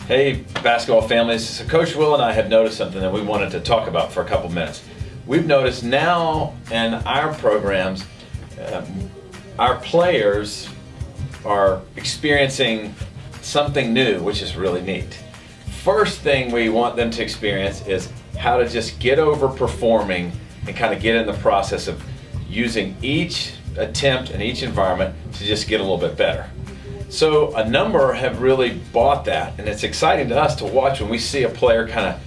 Hey, basketball families. So Coach Will and I have noticed something that we wanted to talk about for a couple minutes. We've noticed now in our programs, our players are experiencing something new, which is really neat. First thing we want them to experience is how to just get over performing and kind of get in the process of using each attempt and each environment to just get a little bit better. So a number have really bought that, and it's exciting to us to watch when we see a player kind of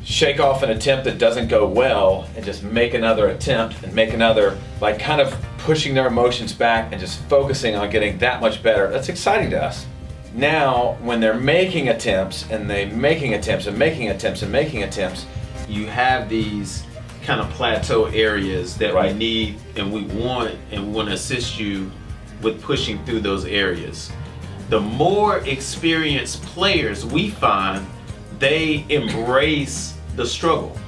shake off an attempt that doesn't go well and just make another attempt and make another, like kind of pushing their emotions back and just focusing on getting that much better. That's exciting to us. Now, when they're making attempts and they making attempts and making attempts and making attempts, you have these kind of plateau areas that we need and we want to assist you with pushing through those areas. The more experienced players we find, they embrace the struggle.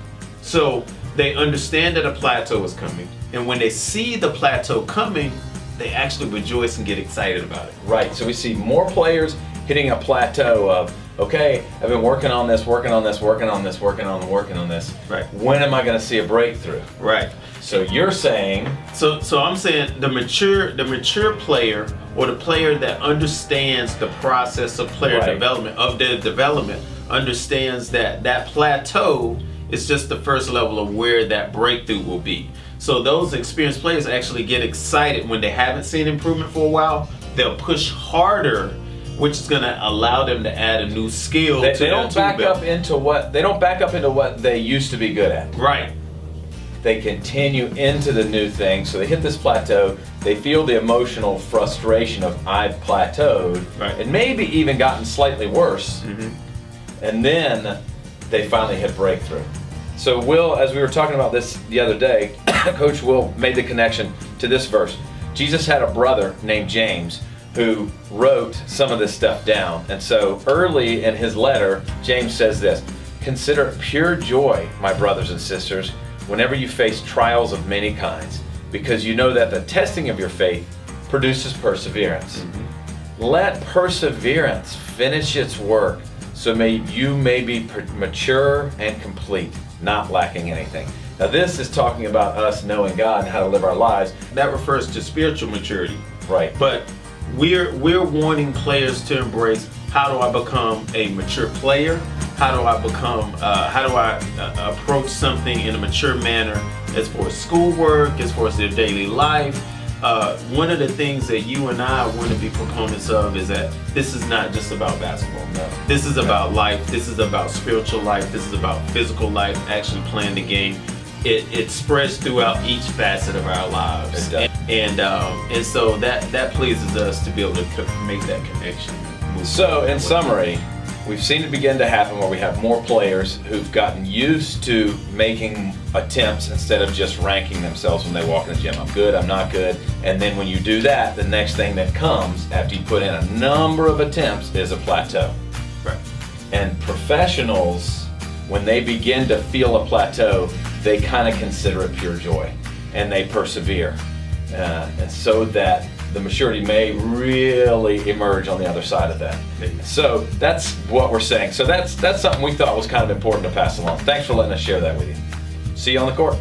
So they understand that a plateau is coming, and when they see the plateau coming, they actually rejoice and get excited about it. Right, so we see more players hitting a plateau of, okay, I've been working on this. Right. When am I going to see a breakthrough? Right. So you're saying... So I'm saying the mature player, or the player that understands the process of player development, of their development, understands that that plateau is just the first level of where that breakthrough will be. So those experienced players actually get excited when they haven't seen improvement for a while. They'll push harder, which is going to allow them to add a new skill. They don't back up into what they used to be good at. Right. They continue into the new thing, so they hit this plateau. They feel the emotional frustration of I've plateaued, and maybe even gotten slightly worse, and then they finally hit breakthrough. So Will, as we were talking about this the other day, Coach Will made the connection to this verse. Jesus had a brother named James who wrote some of this stuff down, and so early in his letter, James says this: "Consider it pure joy, my brothers and sisters, whenever you face trials of many kinds, because you know that the testing of your faith produces perseverance. Let perseverance finish its work, so you may be mature and complete, not lacking anything." Now this is talking about us knowing God and how to live our lives. That refers to spiritual maturity. Right. But we're wanting players to embrace, how do I become a mature player? How do I approach something in a mature manner as far as schoolwork, as far as their daily life? One of the things that you and I want to be proponents of is that this is not just about basketball. No. This is about life. This is about spiritual life. This is about physical life, actually playing the game. It spreads throughout each facet of our lives. And so that pleases us to be able to make that connection. So in summary, we've seen it begin to happen where we have more players who've gotten used to making attempts instead of just ranking themselves when they walk in the gym. I'm good, I'm not good. And then when you do that, the next thing that comes after you put in a number of attempts is a plateau. Right. And professionals, when they begin to feel a plateau, they kind of consider it pure joy and they persevere. And so that the maturity may really emerge on the other side of that. So that's what we're saying. So that's something we thought was kind of important to pass along. Thanks for letting us share that with you. See you on the court.